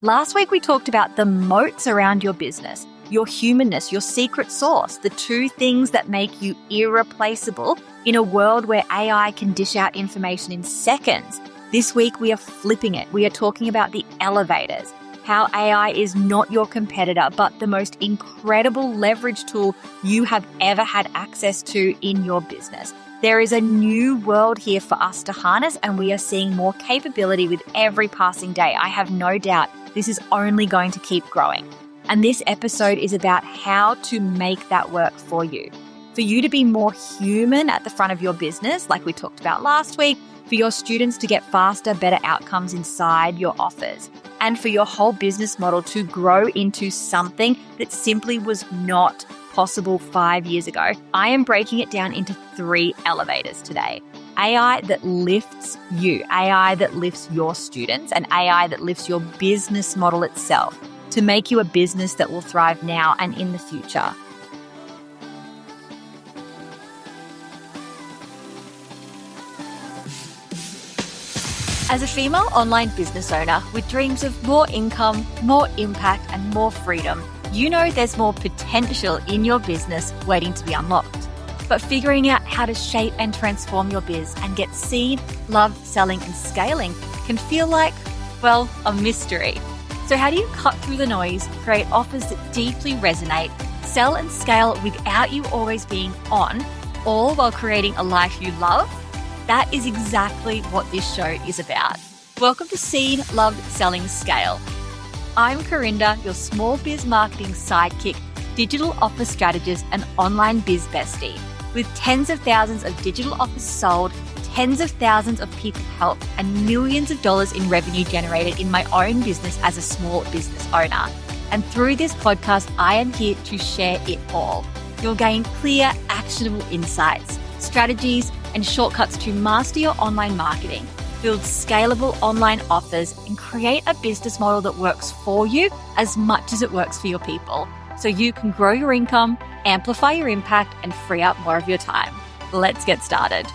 Last week, we talked about the moats around your business, your humanness, your secret sauce, the two things that make you irreplaceable in a world where AI can dish out information in seconds. This week, we are flipping it. We are talking about the elevators, how AI is not your competitor, but the most incredible leverage tool you have ever had access to in your business. There is a new world here for us to harness, and we are seeing more capability with every passing day. I have no doubt this is only going to keep growing. And this episode is about how to make that work for you. For you to be more human at the front of your business, like we talked about last week, for your students to get faster, better outcomes inside your offers, and for your whole business model to grow into something that simply was not possible 5 years ago. I am breaking it down into 3 elevators today. AI that lifts you, AI that lifts your students, and AI that lifts your business model itself to make you a business that will thrive now and in the future. As a female online business owner with dreams of more income, more impact, and more freedom, you know there's more potential in your business waiting to be unlocked. But figuring out how to shape and transform your biz and get seen, loved, selling, and scaling can feel like, well, a mystery. So how do you cut through the noise, create offers that deeply resonate, sell and scale without you always being on, all while creating a life you love? That is exactly what this show is about. Welcome to Seen, Loved, Selling, Scale. I'm Corinda, your small biz marketing sidekick, digital office strategist, and online biz bestie. With tens of thousands of digital offers sold, tens of thousands of people helped, and millions of dollars in revenue generated in my own business as a small business owner. And through this podcast, I am here to share it all. You'll gain clear, actionable insights, strategies, and shortcuts to master your online marketing, build scalable online offers, and create a business model that works for you as much as it works for your people, so you can grow your income, amplify your impact, and free up more of your time. Let's get started.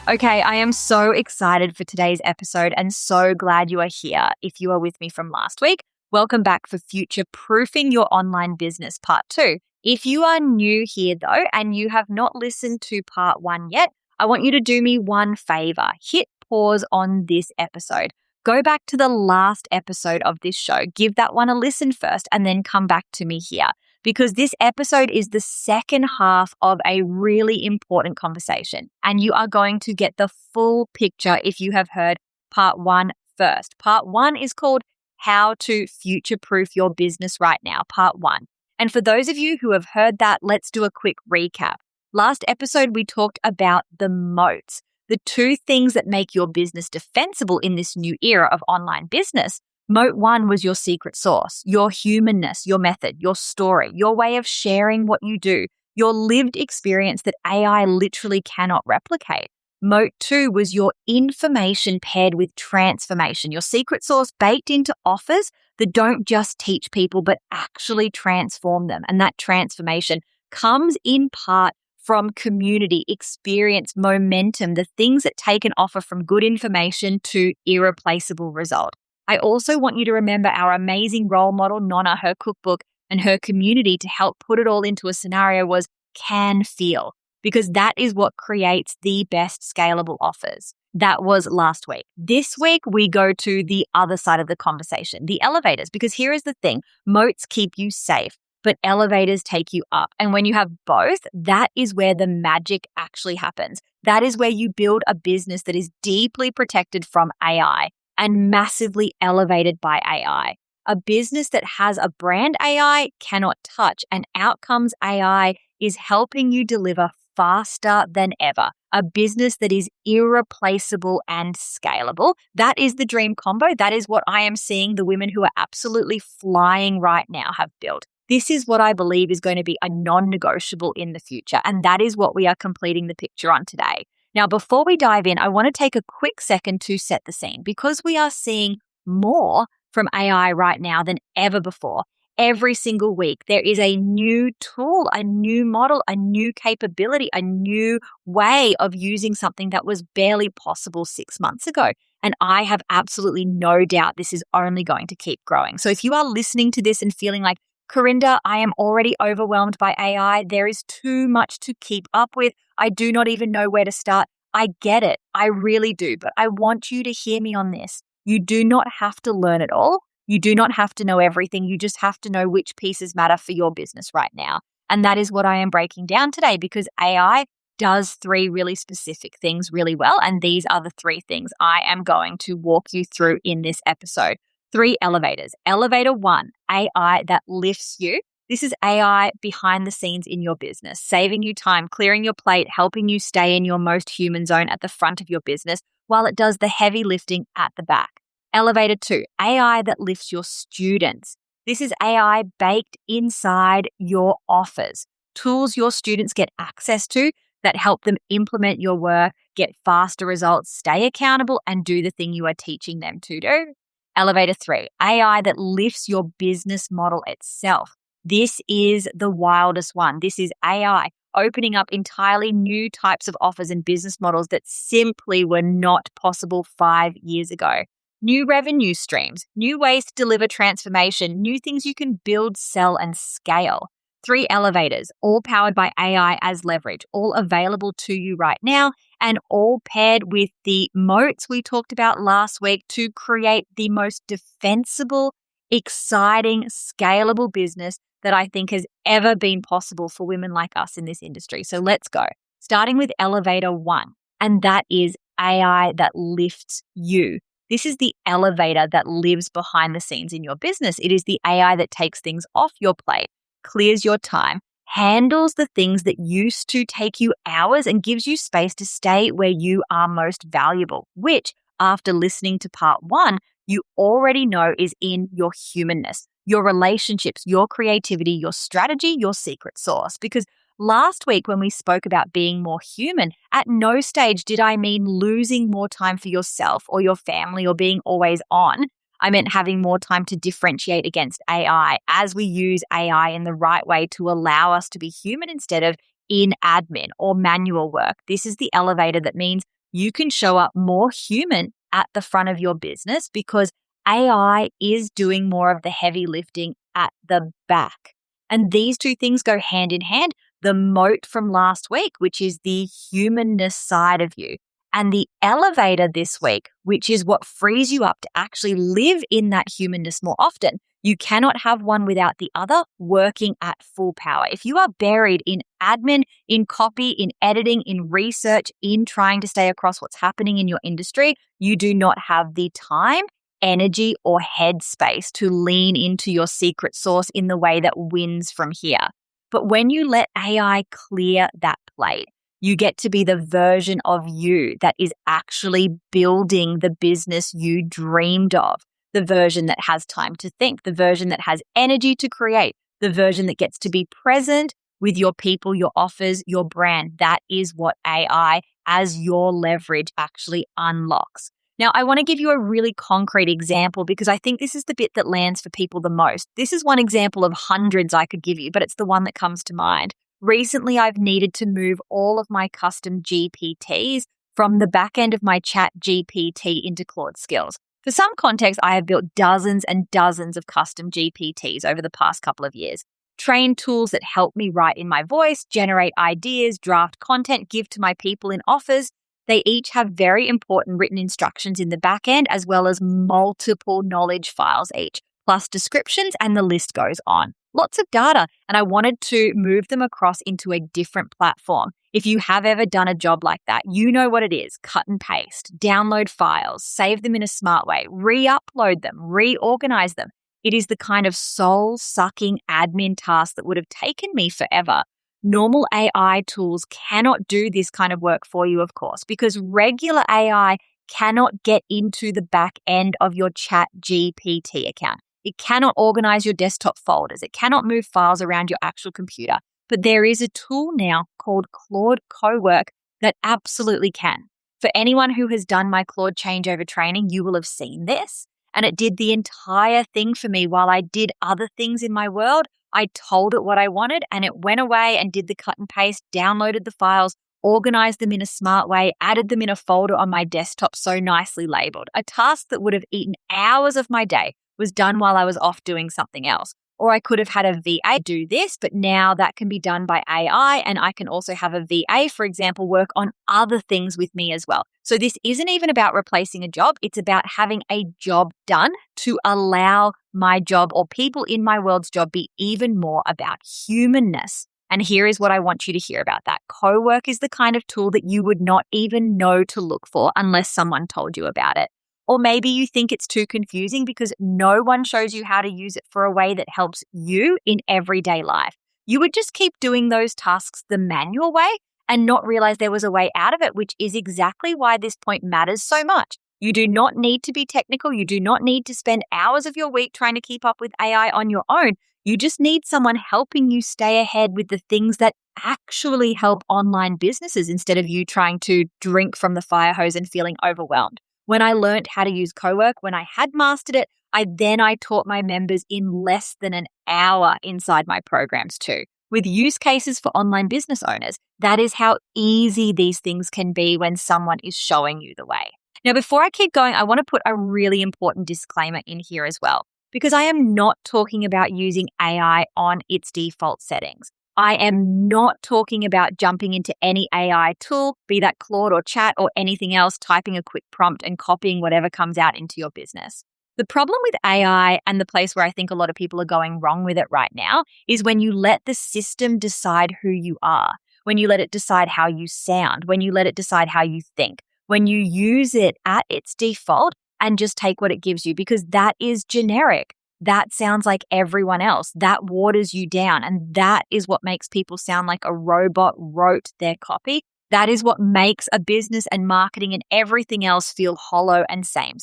Okay, I am so excited for today's episode and so glad you are here. If you are with me from last week, welcome back for Future Proofing Your Online Business Part 2. If you are new here though, and you have not listened to Part 1 yet, I want you to do me one favor. Hit pause on this episode. Go back to the last episode of this show. Give that one a listen first and then come back to me here, because this episode is the second half of a really important conversation, and you are going to get the full picture if you have heard Part 1 first. Part 1 is called How to Future-Proof Your Business Right Now, Part 1. And for those of you who have heard that, let's do a quick recap. Last episode, we talked about the moats, the two things that make your business defensible in this new era of online business. Moat 1 was your secret sauce, your humanness, your method, your story, your way of sharing what you do, your lived experience that AI literally cannot replicate. Moat 2 was your information paired with transformation, your secret sauce baked into offers that don't just teach people but actually transform them. And that transformation comes in part from community, experience, momentum, the things that take an offer from good information to irreplaceable result. I also want you to remember our amazing role model, Nonna, her cookbook, and her community to help put it all into a scenario was can feel, because that is what creates the best scalable offers. That was last week. This week, we go to the other side of the conversation, the elevators, because here is the thing. Moats keep you safe, but elevators take you up. And when you have both, that is where the magic actually happens. That is where you build a business that is deeply protected from AI and massively elevated by AI. A business that has a brand AI cannot touch, and outcomes AI is helping you deliver faster than ever. A business that is irreplaceable and scalable. That is the dream combo. That is what I am seeing the women who are absolutely flying right now have built. This is what I believe is going to be a non-negotiable in the future, and that is what we are completing the picture on today. Now, before we dive in, I want to take a quick second to set the scene, because we are seeing more from AI right now than ever before. Every single week, there is a new tool, a new model, a new capability, a new way of using something that was barely possible 6 months ago. And I have absolutely no doubt this is only going to keep growing. So if you are listening to this and feeling like, Corinda, I am already overwhelmed by AI. There is too much to keep up with. I do not even know where to start. I get it. I really do. But I want you to hear me on this. You do not have to learn it all. You do not have to know everything. You just have to know which pieces matter for your business right now. And that is what I am breaking down today, because AI does 3 really specific things really well. And these are the 3 things I am going to walk you through in this episode. 3 elevators. Elevator 1, AI that lifts you. This is AI behind the scenes in your business, saving you time, clearing your plate, helping you stay in your most human zone at the front of your business while it does the heavy lifting at the back. Elevator 2, AI that lifts your students. This is AI baked inside your offers, tools your students get access to that help them implement your work, get faster results, stay accountable, and do the thing you are teaching them to do. Elevator 3, AI that lifts your business model itself. This is the wildest one. This is AI opening up entirely new types of offers and business models that simply were not possible 5 years ago. New revenue streams, new ways to deliver transformation, new things you can build, sell, and scale. 3 elevators, all powered by AI as leverage, all available to you right now, and all paired with the moats we talked about last week to create the most defensible, exciting, scalable business that I think has ever been possible for women like us in this industry. So let's go. Starting with elevator 1, and that is AI that lifts you. This is the elevator that lives behind the scenes in your business. It is the AI that takes things off your plate, clears your time, handles the things that used to take you hours, and gives you space to stay where you are most valuable, which, after listening to part 1, you already know is in your humanness, your relationships, your creativity, your strategy, your secret sauce. Because last week when we spoke about being more human, at no stage did I mean losing more time for yourself or your family or being always on. I meant having more time to differentiate against AI as we use AI in the right way to allow us to be human instead of in admin or manual work. This is the elevator that means you can show up more human at the front of your business because AI is doing more of the heavy lifting at the back. And these 2 things go hand in hand. The moat from last week, which is the humanness side of you, and the elevator this week, which is what frees you up to actually live in that humanness more often. You cannot have one without the other working at full power. If you are buried in admin, in copy, in editing, in research, in trying to stay across what's happening in your industry, you do not have the time, energy, or headspace to lean into your secret sauce in the way that wins from here. But when you let AI clear that plate, you get to be the version of you that is actually building the business you dreamed of, the version that has time to think, the version that has energy to create, the version that gets to be present with your people, your offers, your brand. That is what AI as your leverage actually unlocks. Now, I want to give you a really concrete example because I think this is the bit that lands for people the most. This is one example of hundreds I could give you, but it's the one that comes to mind. Recently, I've needed to move all of my custom GPTs from the back end of my Chat GPT into Claude Skills. For some context, I have built dozens and dozens of custom GPTs over the past couple of years. Trained tools that help me write in my voice, generate ideas, draft content, give to my people in offers. They each have very important written instructions in the back end, as well as multiple knowledge files each, plus descriptions, and the list goes on. Lots of data, and I wanted to move them across into a different platform. If you have ever done a job like that, you know what it is. Cut and paste, download files, save them in a smart way, re-upload them, reorganize them. It is the kind of soul-sucking admin task that would have taken me forever. Normal AI tools cannot do this kind of work for you, of course, because regular AI cannot get into the back end of your Chat GPT account. It cannot organize your desktop folders. It cannot move files around your actual computer. But there is a tool now called Claude Cowork that absolutely can. For anyone who has done my Claude changeover training, you will have seen this. And it did the entire thing for me while I did other things in my world. I told it what I wanted and it went away and did the cut and paste, downloaded the files, organized them in a smart way, added them in a folder on my desktop so nicely labeled. A task that would have eaten hours of my day was done while I was off doing something else. Or I could have had a VA do this, but now that can be done by AI, and I can also have a VA, for example, work on other things with me as well. So this isn't even about replacing a job. It's about having a job done to allow my job or people in my world's job be even more about humanness. And here is what I want you to hear about that. Cowork is the kind of tool that you would not even know to look for unless someone told you about it. Or maybe you think it's too confusing because no one shows you how to use it for a way that helps you in everyday life. You would just keep doing those tasks the manual way and not realize there was a way out of it, which is exactly why this point matters so much. You do not need to be technical. You do not need to spend hours of your week trying to keep up with AI on your own. You just need someone helping you stay ahead with the things that actually help online businesses instead of you trying to drink from the fire hose and feeling overwhelmed. When I learned how to use Cowork, when I had mastered it, I taught my members in less than an hour inside my programs too. With use cases for online business owners, that is how easy these things can be when someone is showing you the way. Now, before I keep going, I want to put a really important disclaimer in here as well, because I am not talking about using AI on its default settings. I am not talking about jumping into any AI tool, be that Claude or Chat or anything else, typing a quick prompt and copying whatever comes out into your business. The problem with AI, and the place where I think a lot of people are going wrong with it right now, is when you let the system decide who you are, when you let it decide how you sound, when you let it decide how you think, when you use it at its default and just take what it gives you, because that is generic. That sounds like everyone else. That waters you down. And that is what makes people sound like a robot wrote their copy. That is what makes a business and marketing and everything else feel hollow and same.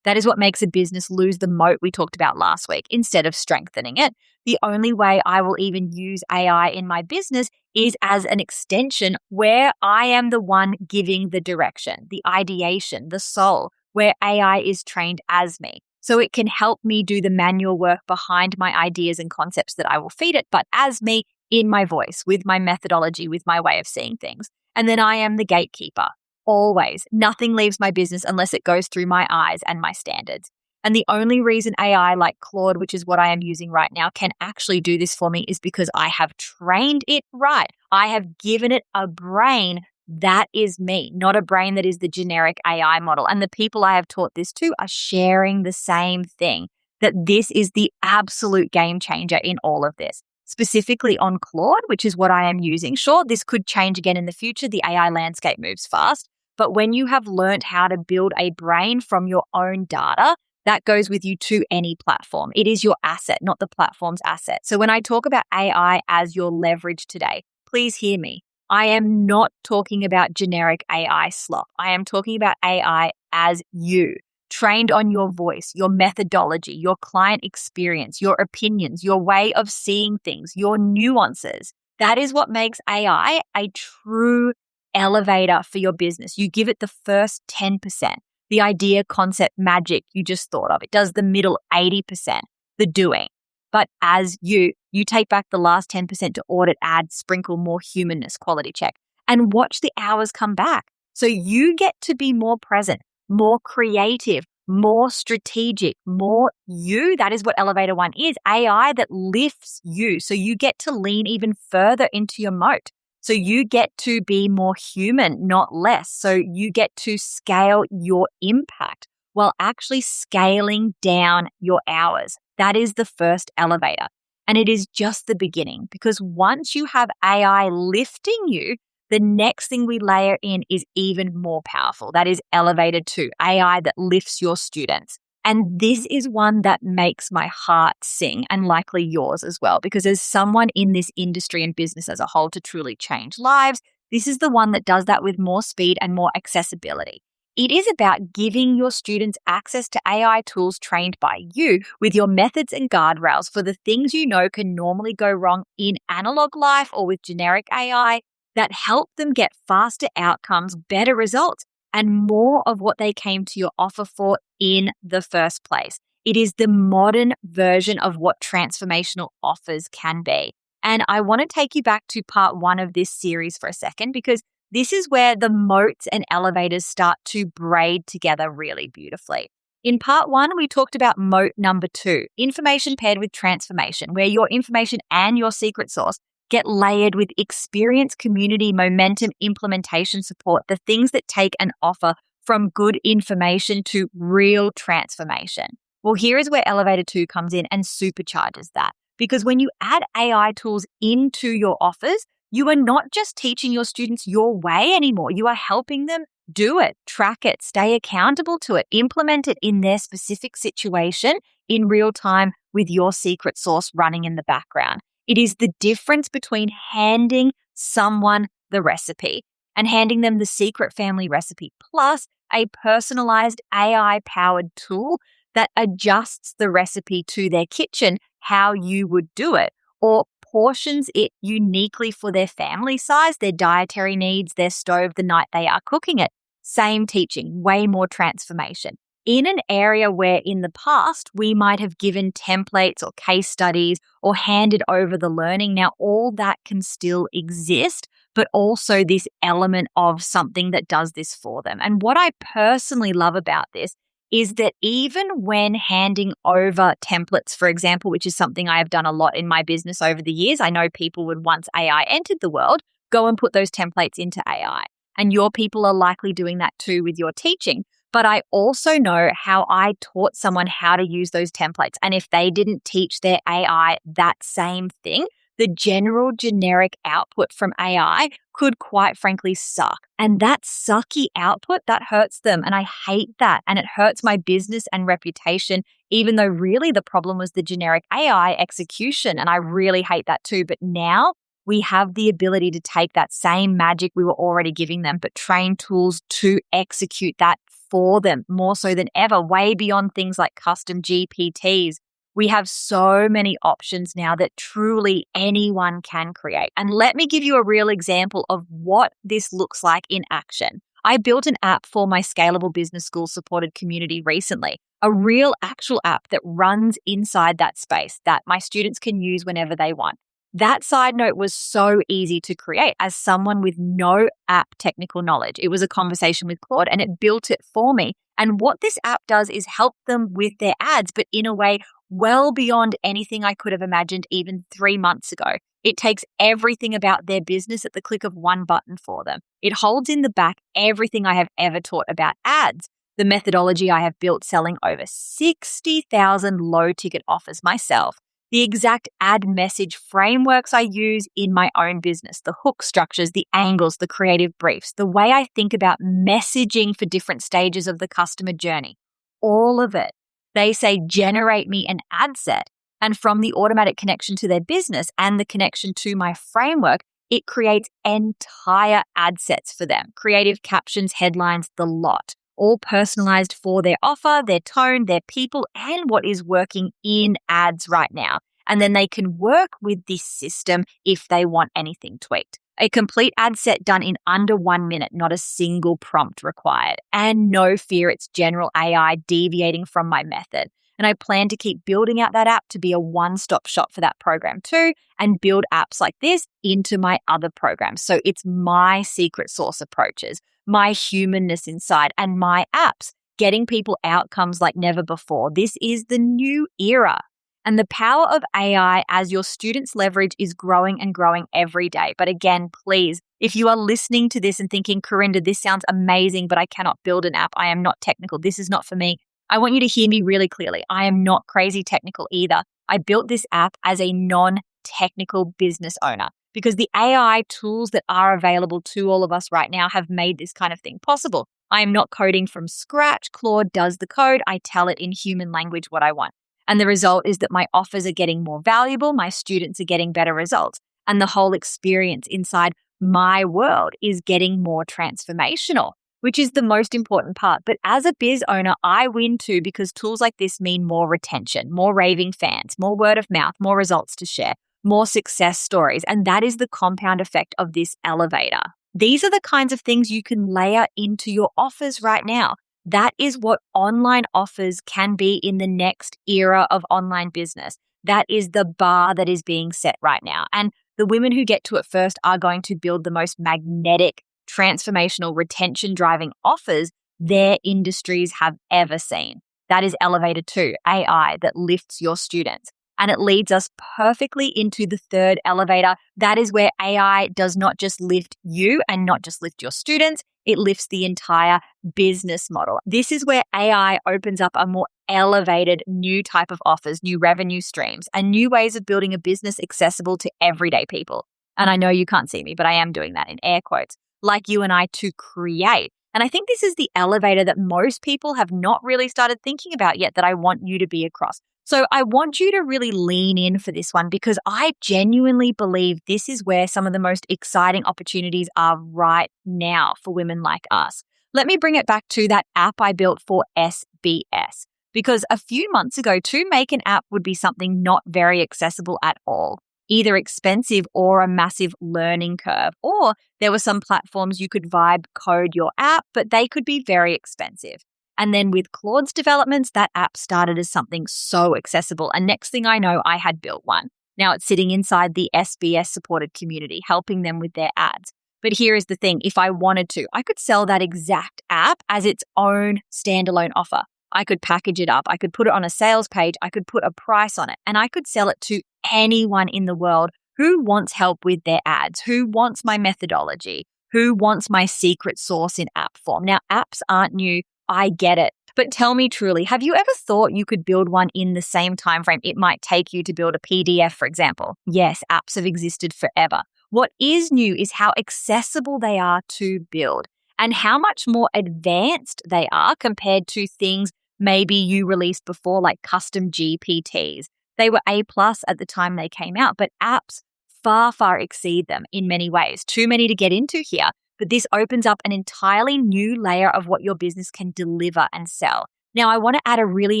That is what makes a business lose the moat we talked about last week instead of strengthening it. The only way I will even use AI in my business is as an extension where I am the one giving the direction, the ideation, the soul, where AI is trained as me. So it can help me do the manual work behind my ideas and concepts that I will feed it, but as me in my voice, with my methodology, with my way of seeing things. And then I am the gatekeeper. Always. Nothing leaves my business unless it goes through my eyes and my standards. And the only reason AI like Claude, which is what I am using right now, can actually do this for me is because I have trained it right. I have given it a brain that is me, not a brain that is the generic AI model. And the people I have taught this to are sharing the same thing, that this is the absolute game changer in all of this. Specifically on Claude, which is what I am using. Sure, this could change again in the future. The AI landscape moves fast. But when you have learned how to build a brain from your own data, that goes with you to any platform. It is your asset, not the platform's asset. So when I talk about AI as your leverage today, please hear me. I am not talking about generic AI slop. I am talking about AI as you, trained on your voice, your methodology, your client experience, your opinions, your way of seeing things, your nuances. That is what makes AI a true elevator for your business. You give it the first 10%, the idea, concept, magic you just thought of. It does the middle 80%, the doing. But as you take back the last 10% to audit, add, sprinkle more humanness, quality check, and watch the hours come back. So you get to be more present, more creative, more strategic, more you. That is what Elevator One is, AI that lifts you. So you get to lean even further into your moat. So you get to be more human, not less. So you get to scale your impact while actually scaling down your hours. That is the first elevator. And it is just the beginning, because once you have AI lifting you, the next thing we layer in is even more powerful. That is Elevator 2, AI that lifts your students. And this is one that makes my heart sing, and likely yours as well, because as someone in this industry and business as a whole to truly change lives, this is the one that does that with more speed and more accessibility. It is about giving your students access to AI tools trained by you with your methods and guardrails for the things you know can normally go wrong in analog life or with generic AI that help them get faster outcomes, better results, and more of what they came to your offer for in the first place. It is the modern version of what transformational offers can be. And I want to take you back to part 1 of this series for a second, because This is where the moats and elevators start to braid together really beautifully. In part 1, we talked about moat number 2, information paired with transformation, where your information and your secret sauce get layered with experience, community, momentum, implementation support, the things that take an offer from good information to real transformation. Well, here is where Elevator 2 comes in and supercharges that. Because when you add AI tools into your offers, you are not just teaching your students your way anymore. You are helping them do it, track it, stay accountable to it, implement it in their specific situation in real time with your secret sauce running in the background. It is the difference between handing someone the recipe and handing them the secret family recipe, plus a personalized AI-powered tool that adjusts the recipe to their kitchen how you would do it, or portions it uniquely for their family size, their dietary needs, their stove the night they are cooking it. Same teaching, way more transformation. In an area where in the past we might have given templates or case studies or handed over the learning, now all that can still exist, but also this element of something that does this for them. And what I personally love about this is that even when handing over templates, for example, which is something I have done a lot in my business over the years, I know people would, once AI entered the world, go and put those templates into AI. And your people are likely doing that too with your teaching. But I also know how I taught someone how to use those templates. And if they didn't teach their AI that same thing, the general generic output from AI could quite frankly suck. And that sucky output, that hurts them. And I hate that. And it hurts my business and reputation, even though really the problem was the generic AI execution. And I really hate that too. But now we have the ability to take that same magic we were already giving them, but train tools to execute that for them more so than ever, way beyond things like custom GPTs. We have so many options now that truly anyone can create. And let me give you a real example of what this looks like in action. I built an app for my Scalable Business School supported community recently, a real actual app that runs inside that space that my students can use whenever they want. That side note was so easy to create as someone with no app technical knowledge. It was a conversation with Claude and it built it for me. And what this app does is help them with their ads, but in a way well beyond anything I could have imagined even 3 months ago. It takes everything about their business at the click of one button for them. It holds in the back everything I have ever taught about ads, the methodology I have built selling over 60,000 low-ticket offers myself, the exact ad message frameworks I use in my own business, the hook structures, the angles, the creative briefs, the way I think about messaging for different stages of the customer journey, all of it. They say, generate me an ad set. And from the automatic connection to their business and the connection to my framework, it creates entire ad sets for them. Creative captions, headlines, the lot. All personalized for their offer, their tone, their people, and what is working in ads right now. And then they can work with this system if they want anything tweaked. A complete ad set done in under 1 minute, not a single prompt required. And no fear, it's general AI deviating from my method. And I plan to keep building out that app to be a one-stop shop for that program too, and build apps like this into my other programs. So it's my secret sauce approaches, my humanness inside, and my apps, getting people outcomes like never before. This is the new era. And the power of AI as your students' leverage is growing and growing every day. But again, please, if you are listening to this and thinking, Corinda, this sounds amazing, but I cannot build an app. I am not technical. This is not for me. I want you to hear me really clearly. I am not crazy technical either. I built this app as a non-technical business owner because the AI tools that are available to all of us right now have made this kind of thing possible. I am not coding from scratch. Claude does the code. I tell it in human language what I want. And the result is that my offers are getting more valuable, my students are getting better results, and the whole experience inside my world is getting more transformational, which is the most important part. But as a biz owner, I win too because tools like this mean more retention, more raving fans, more word of mouth, more results to share, more success stories. And that is the compound effect of this elevator. These are the kinds of things you can layer into your offers right now. That is what online offers can be in the next era of online business. That is the bar that is being set right now. And the women who get to it first are going to build the most magnetic transformational retention driving offers their industries have ever seen. That is Elevator 2, AI that lifts your students. And it leads us perfectly into the third elevator. That is where AI does not just lift you and not just lift your students, it lifts the entire business model. This is where AI opens up a more elevated new type of offers, new revenue streams, and new ways of building a business accessible to everyday people. And I know you can't see me, but I am doing that in air quotes, like you and I to create. And I think this is the elevator that most people have not really started thinking about yet that I want you to be across. So I want you to really lean in for this one because I genuinely believe this is where some of the most exciting opportunities are right now for women like us. Let me bring it back to that app I built for SBS because a few months ago, to make an app would be something not very accessible at all, either expensive or a massive learning curve. Or there were some platforms you could vibe code your app, but they could be very expensive. And then with Claude's developments, that app started as something so accessible. And next thing I know, I had built one. Now it's sitting inside the SBS supported community, helping them with their ads. But here is the thing. If I wanted to, I could sell that exact app as its own standalone offer. I could package it up. I could put it on a sales page. I could put a price on it. And I could sell it to anyone in the world who wants help with their ads, who wants my methodology, who wants my secret sauce in app form. Now, apps aren't new. I get it. But tell me truly, have you ever thought you could build one in the same time frame it might take you to build a PDF, for example? Yes, apps have existed forever. What is new is how accessible they are to build and how much more advanced they are compared to things maybe you released before, like custom GPTs. They were A+ at the time they came out, but apps far, far exceed them in many ways. Too many to get into here. But this opens up an entirely new layer of what your business can deliver and sell. Now, I want to add a really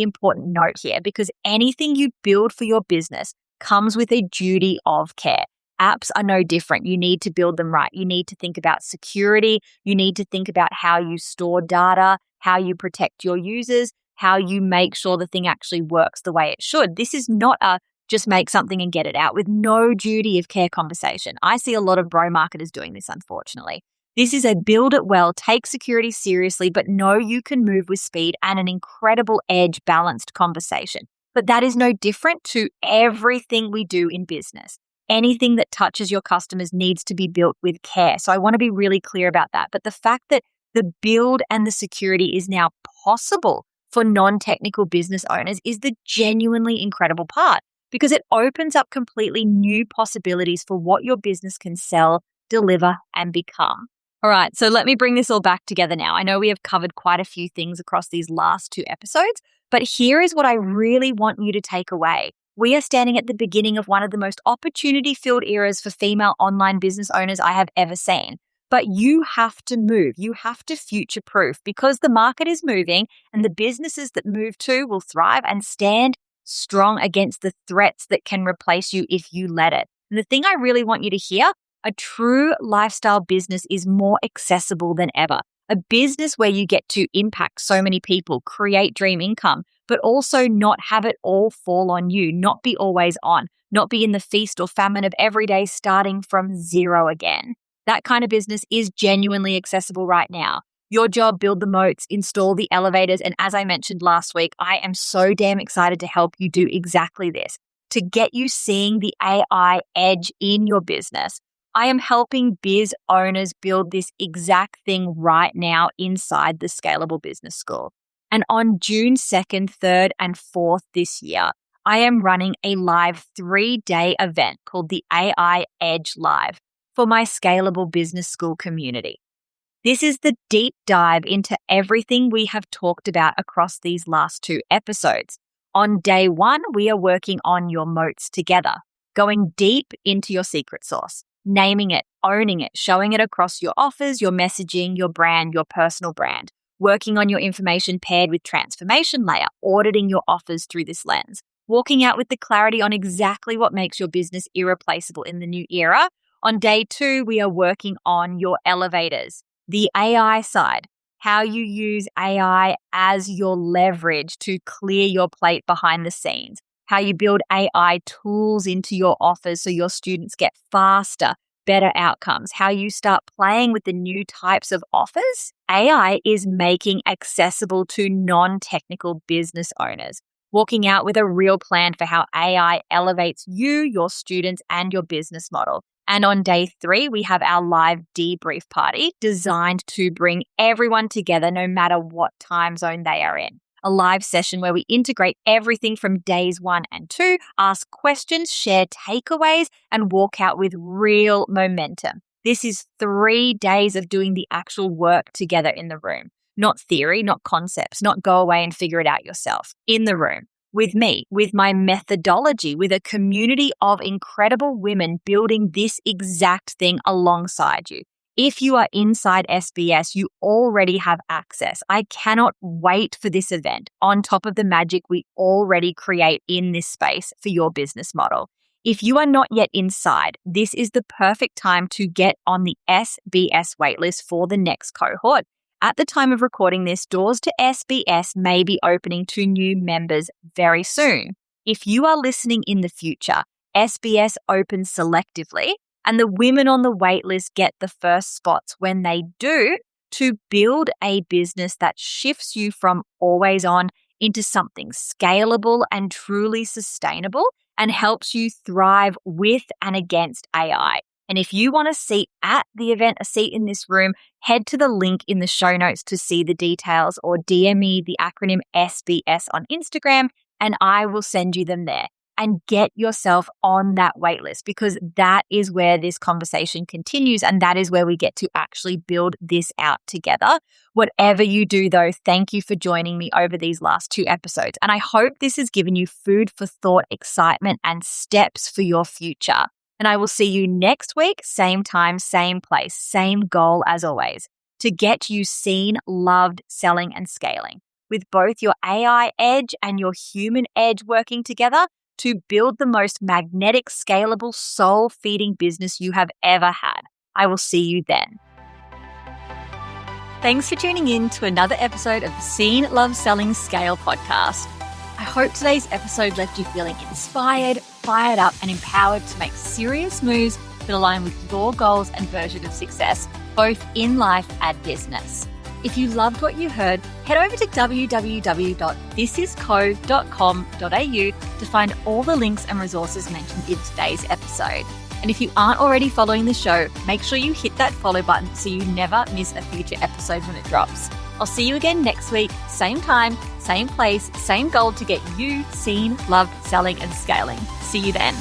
important note here because anything you build for your business comes with a duty of care. Apps are no different. You need to build them right. You need to think about security. You need to think about how you store data, how you protect your users, how you make sure the thing actually works the way it should. This is not a just make something and get it out with no duty of care conversation. I see a lot of bro marketers doing this, unfortunately. This is a build it well, take security seriously, but know you can move with speed and an incredible edge balanced conversation. But that is no different to everything we do in business. Anything that touches your customers needs to be built with care. So I want to be really clear about that. But the fact that the build and the security is now possible for non-technical business owners is the genuinely incredible part because it opens up completely new possibilities for what your business can sell, deliver, and become. All right, so let me bring this all back together now. I know we have covered quite a few things across these last 2 episodes, but here is what I really want you to take away. We are standing at the beginning of one of the most opportunity-filled eras for female online business owners I have ever seen. But you have to move. You have to future-proof because the market is moving and the businesses that move too will thrive and stand strong against the threats that can replace you if you let it. And the thing I really want you to hear, a true lifestyle business is more accessible than ever. A business where you get to impact so many people, create dream income, but also not have it all fall on you, not be always on, not be in the feast or famine of every day starting from zero again. That kind of business is genuinely accessible right now. Your job, build the moats, install the elevators, and as I mentioned last week, I am so damn excited to help you do exactly this, to get you seeing the AI edge in your business. I am helping biz owners build this exact thing right now inside the Scalable Business School. And on June 2nd, 3rd, and 4th this year, I am running a live 3-day event called the AI Edge Live for my Scalable Business School community. This is the deep dive into everything we have talked about across these last 2 episodes. On day 1, we are working on your moats together, going deep into your secret sauce, naming it, owning it, showing it across your offers, your messaging, your brand, your personal brand, working on your information paired with transformation layer, auditing your offers through this lens, walking out with the clarity on exactly what makes your business irreplaceable in the new era. On day 2, we are working on your elevators, the AI side, how you use AI as your leverage to clear your plate behind the scenes, how you build AI tools into your offers so your students get faster, better outcomes, how you start playing with the new types of offers, AI is making accessible to non-technical business owners, walking out with a real plan for how AI elevates you, your students, and your business model. And on day 3, we have our live debrief party designed to bring everyone together no matter what time zone they are in. A live session where we integrate everything from days 1 and 2, ask questions, share takeaways, and walk out with real momentum. This is 3 days of doing the actual work together in the room. Not theory, not concepts, not go away and figure it out yourself. In the room. With me, with my methodology, with a community of incredible women building this exact thing alongside you. If you are inside SBS, you already have access. I cannot wait for this event on top of the magic we already create in this space for your business model. If you are not yet inside, this is the perfect time to get on the SBS waitlist for the next cohort. At the time of recording this, doors to SBS may be opening to new members very soon. If you are listening in the future, SBS opens selectively, and the women on the waitlist get the first spots when they do, to build a business that shifts you from always on into something scalable and truly sustainable and helps you thrive with and against AI. And if you want a seat at the event, a seat in this room, head to the link in the show notes to see the details, or DM me the acronym SBS on Instagram and I will send you them there. And get yourself on that waitlist, because that is where this conversation continues and that is where we get to actually build this out together. Whatever you do though, thank you for joining me over these last 2 episodes. And I hope this has given you food for thought, excitement, and steps for your future. And I will see you next week, same time, same place, same goal as always, to get you seen, loved, selling, and scaling, with both your AI edge and your human edge working together to build the most magnetic, scalable, soul-feeding business you have ever had. I will see you then. Thanks for tuning in to another episode of the Seen, Love, Selling, Scale podcast. I hope today's episode left you feeling inspired, fired up, and empowered to make serious moves that align with your goals and version of success, both in life and business. If you loved what you heard, head over to www.thisisco.com.au to find all the links and resources mentioned in today's episode. And if you aren't already following the show, make sure you hit that follow button so you never miss a future episode when it drops. I'll see you again next week, same time, same place, same goal to get you seen, loved, selling, and scaling. See you then.